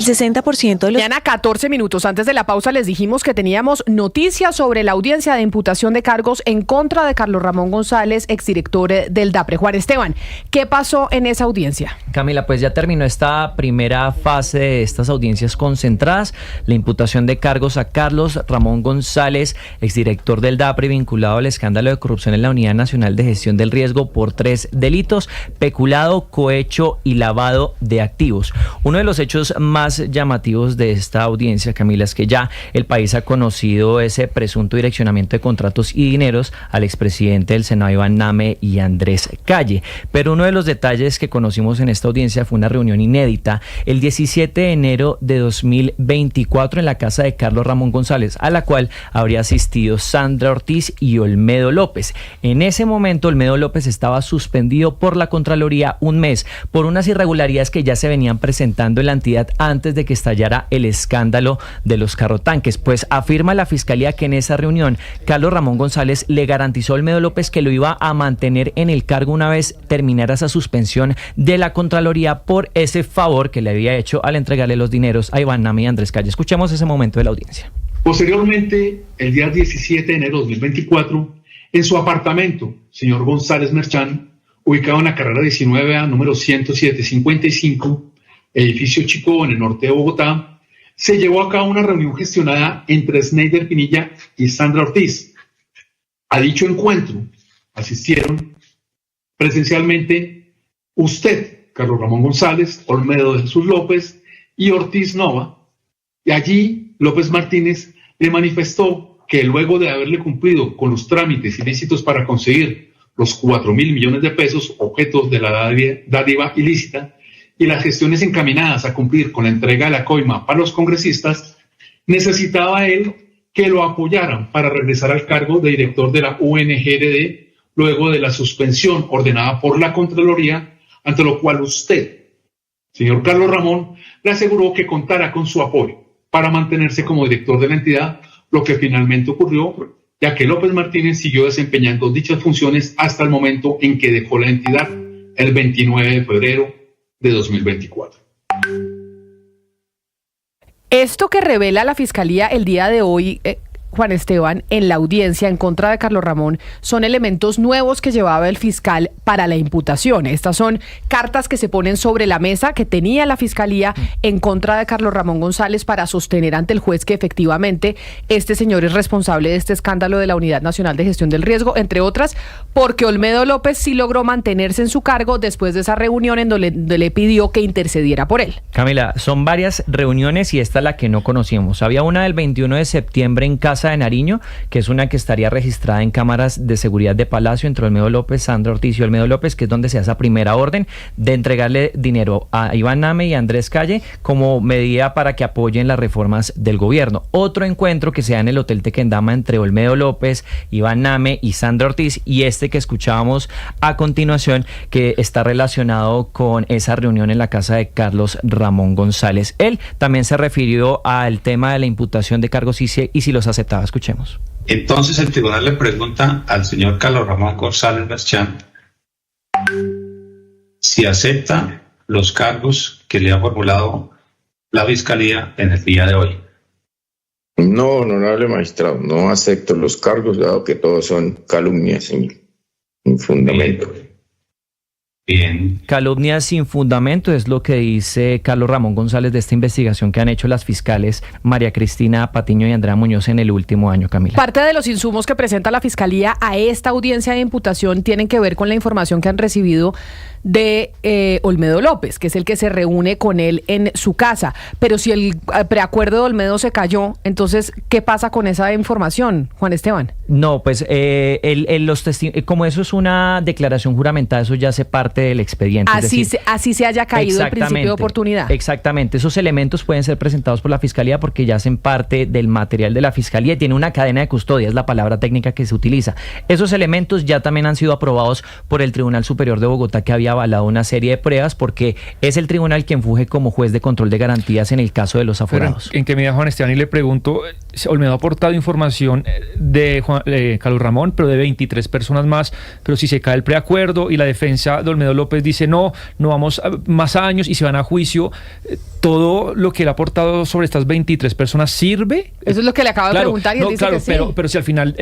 El 60% de los... Mañana, 14 minutos antes de la pausa, les dijimos que teníamos noticias sobre la audiencia de imputación de cargos en contra de Carlos Ramón González, exdirector del DAPRE. Juan Esteban, ¿qué pasó en esa audiencia? Camila, pues ya terminó esta primera fase de estas audiencias concentradas, la imputación de cargos a Carlos Ramón González, exdirector del DAPRE, vinculado al escándalo de corrupción en la Unidad Nacional de Gestión del Riesgo por 3 delitos: peculado, cohecho y lavado de activos. Uno de los hechos más llamativos de esta audiencia, Camila, es que ya el país ha conocido ese presunto direccionamiento de contratos y dineros al expresidente del Senado, Iván Name, y Andrés Calle. Pero uno de los detalles que conocimos en esta audiencia fue una reunión inédita el 17 de enero de 2024 en la casa de Carlos Ramón González, a la cual habría asistido Sandra Ortiz y Olmedo López. En ese momento, Olmedo López estaba suspendido por la Contraloría un mes por unas irregularidades que ya se venían presentando en la entidad antes de que estallara el escándalo de los carrotanques. Pues afirma la Fiscalía que en esa reunión Carlos Ramón González le garantizó a Olmedo López que lo iba a mantener en el cargo una vez terminara esa suspensión de la Contraloría por ese favor que le había hecho al entregarle los dineros a Iván Name y Andrés Calle. Escuchemos ese momento de la audiencia. Posteriormente, el día 17 de enero de 2024, en su apartamento, señor González Merchán, ubicado en la carrera 19A, número 10755, edificio Chico, en el norte de Bogotá, se llevó a cabo una reunión gestionada entre Sneider Pinilla y Sandra Ortiz. A dicho encuentro asistieron presencialmente usted, Carlos Ramón González, Olmedo de Jesús López y Ortiz Nova, y allí López Martínez le manifestó que luego de haberle cumplido con los trámites ilícitos para conseguir los 4.000 millones de pesos objetos de la dádiva ilícita, y las gestiones encaminadas a cumplir con la entrega de la coima para los congresistas, necesitaba él que lo apoyaran para regresar al cargo de director de la UNGRD luego de la suspensión ordenada por la Contraloría, ante lo cual usted, señor Carlos Ramón, le aseguró que contara con su apoyo para mantenerse como director de la entidad, lo que finalmente ocurrió, ya que López Martínez siguió desempeñando dichas funciones hasta el momento en que dejó la entidad el 29 de febrero de 2024. Esto que revela la Fiscalía el día de hoy, Juan Esteban, en la audiencia en contra de Carlos Ramón, son elementos nuevos que llevaba el fiscal para la imputación. Estas son cartas que se ponen sobre la mesa que tenía la Fiscalía en contra de Carlos Ramón González para sostener ante el juez que efectivamente este señor es responsable de este escándalo de la Unidad Nacional de Gestión del Riesgo, entre otras, porque Olmedo López sí logró mantenerse en su cargo después de esa reunión en donde le pidió que intercediera por él. Camila, son varias reuniones y esta es la que no conocíamos. Había una del 21 de septiembre en casa de Nariño, que es una que estaría registrada en cámaras de seguridad de Palacio entre Olmedo López, Sandra Ortiz y Olmedo López, que es donde se hace esa primera orden de entregarle dinero a Iván Name y Andrés Calle como medida para que apoyen las reformas del gobierno. Otro encuentro que se da en el Hotel Tequendama entre Olmedo López, Iván Name y Sandra Ortiz, y este que escuchábamos a continuación, que está relacionado con esa reunión en la casa de Carlos Ramón González. Él también se refirió al tema de la imputación de cargos y si los aceptaba. Escuchemos. Entonces el tribunal le pregunta al señor Carlos Ramón González Merchán si acepta los cargos que le ha formulado la Fiscalía en el día de hoy. No, honorable magistrado, no acepto los cargos, dado que todos son calumnias sin fundamento. Bien. Calumnias sin fundamento es lo que dice Carlos Ramón González de esta investigación que han hecho las fiscales María Cristina Patiño y Andrea Muñoz en el último año, Camila. Parte de los insumos que presenta la Fiscalía a esta audiencia de imputación tienen que ver con la información que han recibido de Olmedo López, que es el que se reúne con él en su casa. Pero si el preacuerdo de Olmedo se cayó, entonces, ¿qué pasa con esa información, Juan Esteban? No, pues como eso es una declaración juramentada, eso ya hace parte del expediente. Así se haya caído el principio de oportunidad. Exactamente, esos elementos pueden ser presentados por la Fiscalía porque ya hacen parte del material de la Fiscalía y tiene una cadena de custodia, es la palabra técnica que se utiliza. Esos elementos ya también han sido aprobados por el Tribunal Superior de Bogotá, que había avalado una serie de pruebas porque es el tribunal quien funge como juez de control de garantías en el caso de los aforados. Pero ¿en qué medida, Juan Esteban? Y le pregunto, Olmedo ha aportado información de Carlos Ramón, pero de 23 personas más, pero si se cae el preacuerdo y la defensa de Olmedo López dice no vamos a más años y se van a juicio, todo lo que él ha aportado sobre estas 23 personas sirve. Eso es lo que le acabo de preguntar y él dice que sí. Pero si al final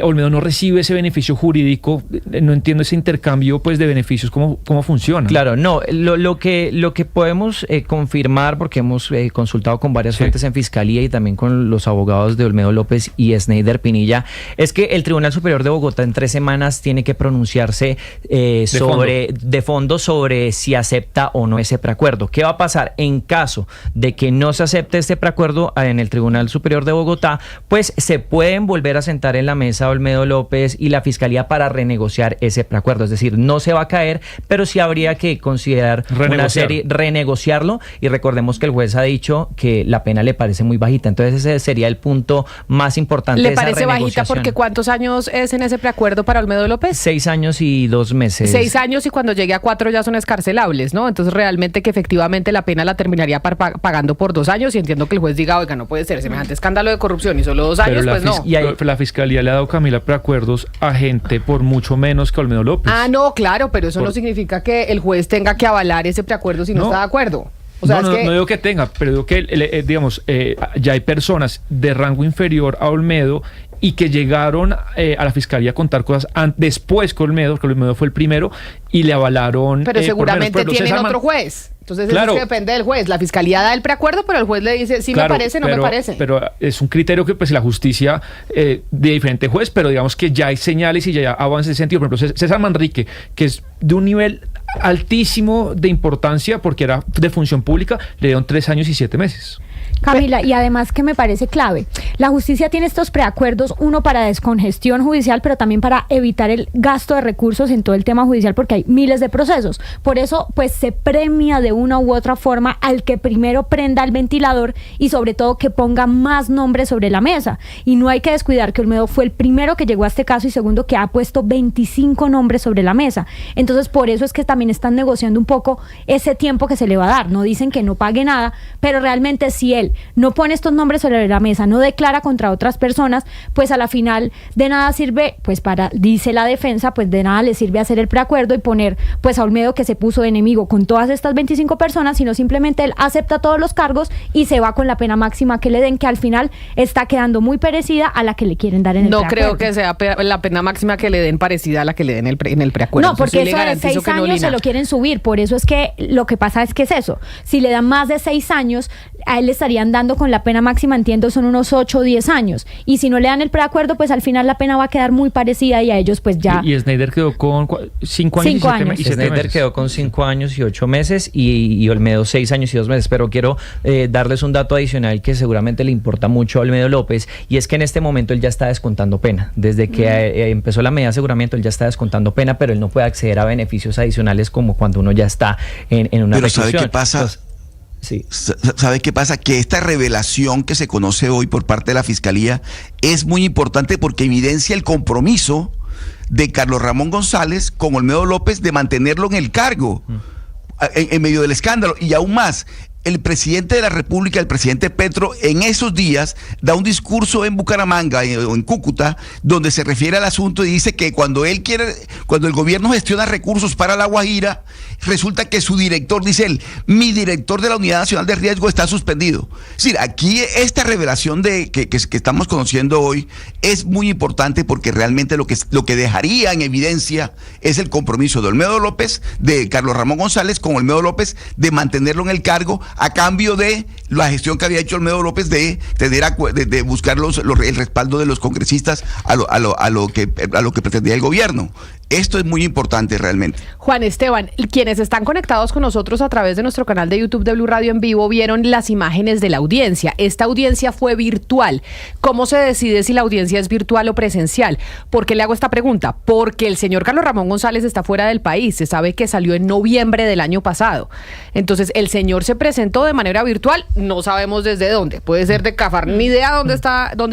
Olmedo no recibe ese beneficio jurídico, no entiendo ese intercambio pues de beneficios, cómo funciona. Claro, no, lo que podemos confirmar, porque hemos consultado con varias fuentes en Fiscalía y también con los abogados de Olmedo López y Sneider Pinilla, es que el Tribunal Superior de Bogotá en 3 semanas tiene que pronunciarse de fondo sobre si acepta o no ese preacuerdo. ¿Qué va a pasar? En caso de que no se acepte este preacuerdo en el Tribunal Superior de Bogotá, pues se pueden volver a sentar en la mesa Olmedo López y la Fiscalía para renegociar ese preacuerdo. Es decir, no se va a caer, pero sí habría que considerar renegociarlo, y recordemos que el juez ha dicho que la pena le parece muy bajita. Entonces ese sería el punto más importante. ¿Le parece bajita porque cuántos años es en ese preacuerdo para Olmedo López? 6 años y 2 meses. 6 años, y cuando llegue a 4 ya son escarcelables, ¿no? Entonces realmente que efectivamente la pena la terminaría pagando por 2 años, y entiendo que el juez diga, oiga, no puede ser semejante escándalo de corrupción y solo 2 años, pues no. La Fiscalía le ha dado, Camila, preacuerdos a gente por mucho menos que Olmedo López. Ah, no, claro, pero eso no significa que el juez tenga que avalar ese preacuerdo si no está de acuerdo. O sea, no digo que tenga, pero digo que ya hay personas de rango inferior a Olmedo y que llegaron a la Fiscalía a contar cosas después que Olmedo fue el primero, y le avalaron. Pero seguramente tienen otro juez. Entonces claro, eso es que depende del juez. La Fiscalía da el preacuerdo, pero el juez le dice sí, claro, me parece, no me parece. Pero es un criterio que pues la justicia de diferente juez, pero digamos que ya hay señales y ya avances en ese sentido. Por ejemplo, César Manrique, que es de un nivel altísimo de importancia porque era de función pública, le dieron 3 años y 7 meses. Camila, y además que me parece clave, la justicia tiene estos preacuerdos, uno para descongestión judicial, pero también para evitar el gasto de recursos en todo el tema judicial, porque hay miles de procesos. Por eso, pues se premia de una u otra forma al que primero prenda el ventilador y sobre todo que ponga más nombres sobre la mesa. Y no hay que descuidar que Olmedo fue el primero que llegó a este caso y segundo que ha puesto 25 nombres sobre la mesa. Entonces, por eso es que también están negociando un poco ese tiempo que se le va a dar. No dicen que no pague nada, pero realmente si él no pone estos nombres sobre la mesa, no declara contra otras personas, pues a la final de nada sirve, pues dice la defensa, pues de nada le sirve hacer el preacuerdo y poner pues a Olmedo, que se puso de enemigo con todas estas 25 personas, sino simplemente él acepta todos los cargos y se va con la pena máxima que le den, que al final está quedando muy parecida a la que le quieren dar en el preacuerdo. No creo que sea la pena máxima que le den parecida a la que le den en el preacuerdo. No, porque eso de 6 años se lo quieren subir, por eso es que lo que pasa es que es eso. Si le dan más de 6 años, a él le estarían dando con la pena máxima, entiendo, son unos 8 o 10 años. Y si no le dan el preacuerdo, pues al final la pena va a quedar muy parecida y a ellos pues ya... Y Sneider quedó con 5 años. 5 años. Y 7 meses. Sneider quedó con 5 años y 8 meses y Olmedo 6 años y 2 meses. Pero quiero darles un dato adicional que seguramente le importa mucho a Olmedo López, y es que en este momento él ya está descontando pena. Desde que empezó la medida de aseguramiento, él ya está descontando pena, pero él no puede acceder a beneficios adicionales como cuando uno ya está en una reclusión. ¿Sabe qué pasa? Entonces, sí. ¿Sabe qué pasa? Que esta revelación que se conoce hoy por parte de la Fiscalía es muy importante porque evidencia el compromiso de Carlos Ramón González con Olmedo López de mantenerlo en el cargo en medio del escándalo. Y aún más, el presidente de la República, el presidente Petro, en esos días da un discurso en Bucaramanga o en Cúcuta, donde se refiere al asunto y dice que cuando el gobierno gestiona recursos para La Guajira, resulta que su director, dice él, mi director de la Unidad Nacional de Riesgo está suspendido. Es decir, aquí esta revelación que estamos conociendo hoy es muy importante porque realmente lo que dejaría en evidencia es el compromiso de Olmedo López, de Carlos Ramón González con Olmedo López, de mantenerlo en el cargo a cambio de la gestión que había hecho Olmedo López de buscar el respaldo de los congresistas a lo que pretendía el gobierno. Esto es muy importante realmente. Juan Esteban, quienes están conectados con nosotros a través de nuestro canal de YouTube de Blue Radio en vivo vieron las imágenes de la audiencia. Esta audiencia fue virtual. ¿Cómo se decide si la audiencia es virtual o presencial? ¿Por qué le hago esta pregunta? Porque el señor Carlos Ramón González está fuera del país. Se sabe que salió en noviembre del año pasado. Entonces, el señor se presentó de manera virtual. No sabemos desde dónde. Puede ser de Cafar. Ni idea dónde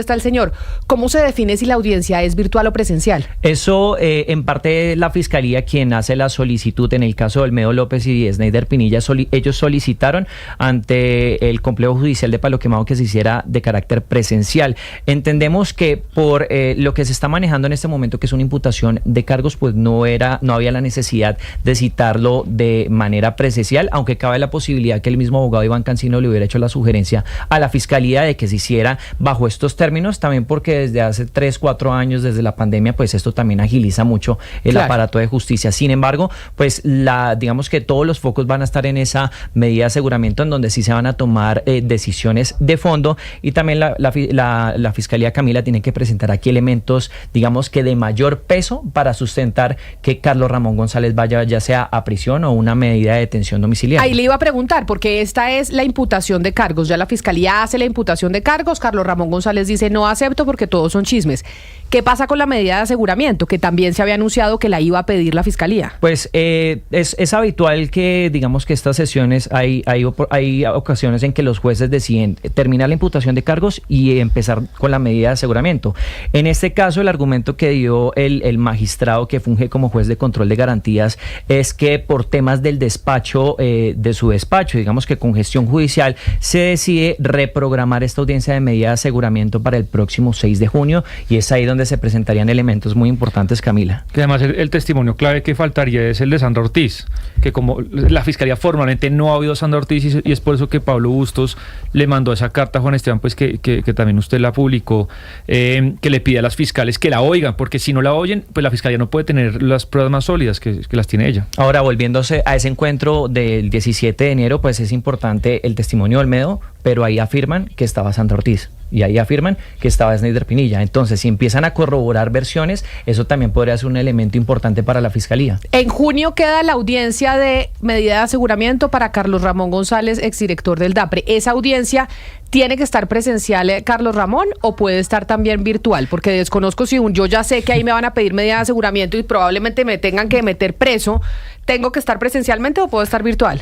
está el señor. ¿Cómo se define si la audiencia es virtual o presencial? Eso, en parte, la Fiscalía quien hace la solicitud. En el caso de Olmedo López y Sneider Pinilla, ellos solicitaron ante el Complejo Judicial de Palo Quemado que se hiciera de carácter presencial. Entendemos que por lo que se está manejando en este momento, que es una imputación de cargos, pues no había la necesidad de citarlo de manera presencial, aunque cabe la posibilidad que el mismo mismo abogado Iván Cancino le hubiera hecho la sugerencia a la Fiscalía de que se hiciera bajo estos términos, también porque desde hace 3, 4 años, desde la pandemia, pues esto también agiliza mucho el aparato de justicia. Sin embargo, pues digamos que todos los focos van a estar en esa medida de aseguramiento, en donde sí se van a tomar decisiones de fondo, y también la Fiscalía, Camila, tiene que presentar aquí elementos, digamos que de mayor peso para sustentar que Carlos Ramón González vaya ya sea a prisión o una medida de detención domiciliaria. Ahí le iba a preguntar, porque esta es la imputación de cargos. Ya la Fiscalía hace la imputación de cargos, Carlos Ramón González dice no acepto porque todos son chismes. ¿Qué pasa con la medida de aseguramiento, que también se había anunciado que la iba a pedir la Fiscalía? Pues es habitual que, digamos que estas sesiones, hay ocasiones en que los jueces deciden terminar la imputación de cargos y empezar con la medida de aseguramiento. En este caso, el argumento que dio el magistrado que funge como juez de control de garantías es que por temas del despacho, de su despacho, digamos que con gestión judicial, se decide reprogramar esta audiencia de medida de aseguramiento para el próximo 6 de junio, y es ahí donde se presentarían elementos muy importantes, Camila. Que además el testimonio clave que faltaría es el de Sandra Ortiz, que como la Fiscalía formalmente no ha oído a Sandra Ortiz, y es por eso que Pablo Bustos le mandó esa carta a Juan Esteban, pues que también usted la publicó, que le pide a las fiscales que la oigan, porque si no la oyen, pues la Fiscalía no puede tener las pruebas más sólidas que las tiene ella. Ahora, volviéndose a ese encuentro del 17 de enero, pues es importante el testimonio de Olmedo, pero ahí afirman que estaba Sandra Ortiz y ahí afirman que estaba Snyder Pinilla. Entonces, si empiezan a corroborar versiones, eso también podría ser un elemento importante para la Fiscalía. En junio queda la audiencia de medida de aseguramiento para Carlos Ramón González, exdirector del DAPRE. ¿Esa audiencia tiene que estar presencial, Carlos Ramón, o puede estar también virtual? Porque desconozco si yo ya sé que ahí me van a pedir medida de aseguramiento y probablemente me tengan que meter preso. ¿Tengo que estar presencialmente o puedo estar virtual?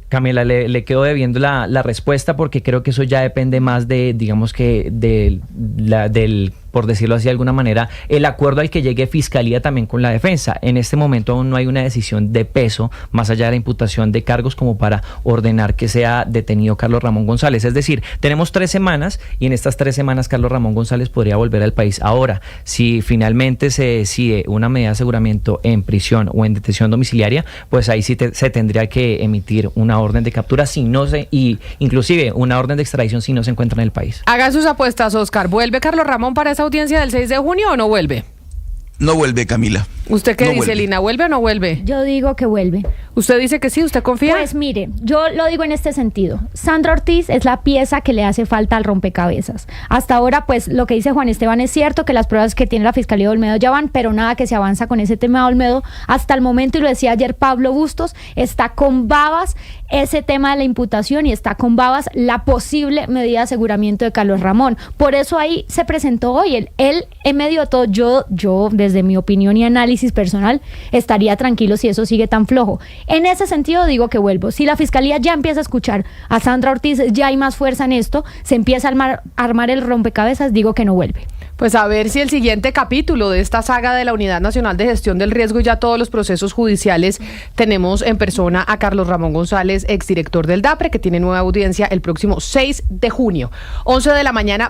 Camila, le quedo debiendo la respuesta, porque creo que eso ya depende más de, digamos que del, por decirlo así de alguna manera, el acuerdo al que llegue Fiscalía también con la defensa. En este momento aún no hay una decisión de peso, más allá de la imputación de cargos, como para ordenar que sea detenido Carlos Ramón González. Es decir, tenemos 3 semanas, y en estas 3 semanas Carlos Ramón González podría volver al país. Ahora, si finalmente se decide una medida de aseguramiento en prisión o en detención domiciliaria, pues ahí sí se tendría que emitir una orden de captura, y inclusive una orden de extradición si no se encuentra en el país. Haga sus apuestas, Oscar. ¿Vuelve Carlos Ramón para esa audiencia del 6 de junio o no vuelve? No vuelve, Camila. ¿Usted qué No dice, vuelve. Lina? ¿Vuelve o no vuelve? Yo digo que vuelve. ¿Usted dice que sí? ¿Usted confía? Pues mire, yo lo digo en este sentido. Sandra Ortiz es la pieza que le hace falta al rompecabezas. Hasta ahora, pues lo que dice Juan Esteban es cierto, que las pruebas que tiene la Fiscalía de Olmedo ya van, pero nada que se avanza con ese tema de Olmedo. Hasta el momento, y lo decía ayer Pablo Bustos, está con babas ese tema de la imputación, y está con babas la posible medida de aseguramiento de Carlos Ramón. Por eso ahí se presentó hoy. Él en medio de todo, yo desde mi opinión y análisis personal, estaría tranquilo si eso sigue tan flojo. En ese sentido digo que vuelvo. Si la Fiscalía ya empieza a escuchar a Sandra Ortiz, ya hay más fuerza en esto, se empieza a armar el rompecabezas, digo que no vuelve. Pues a ver si el siguiente capítulo de esta saga de la Unidad Nacional de Gestión del Riesgo y ya todos los procesos judiciales, tenemos en persona a Carlos Ramón González, exdirector del DAPRE, que tiene nueva audiencia el próximo 6 de junio, 11 de la mañana.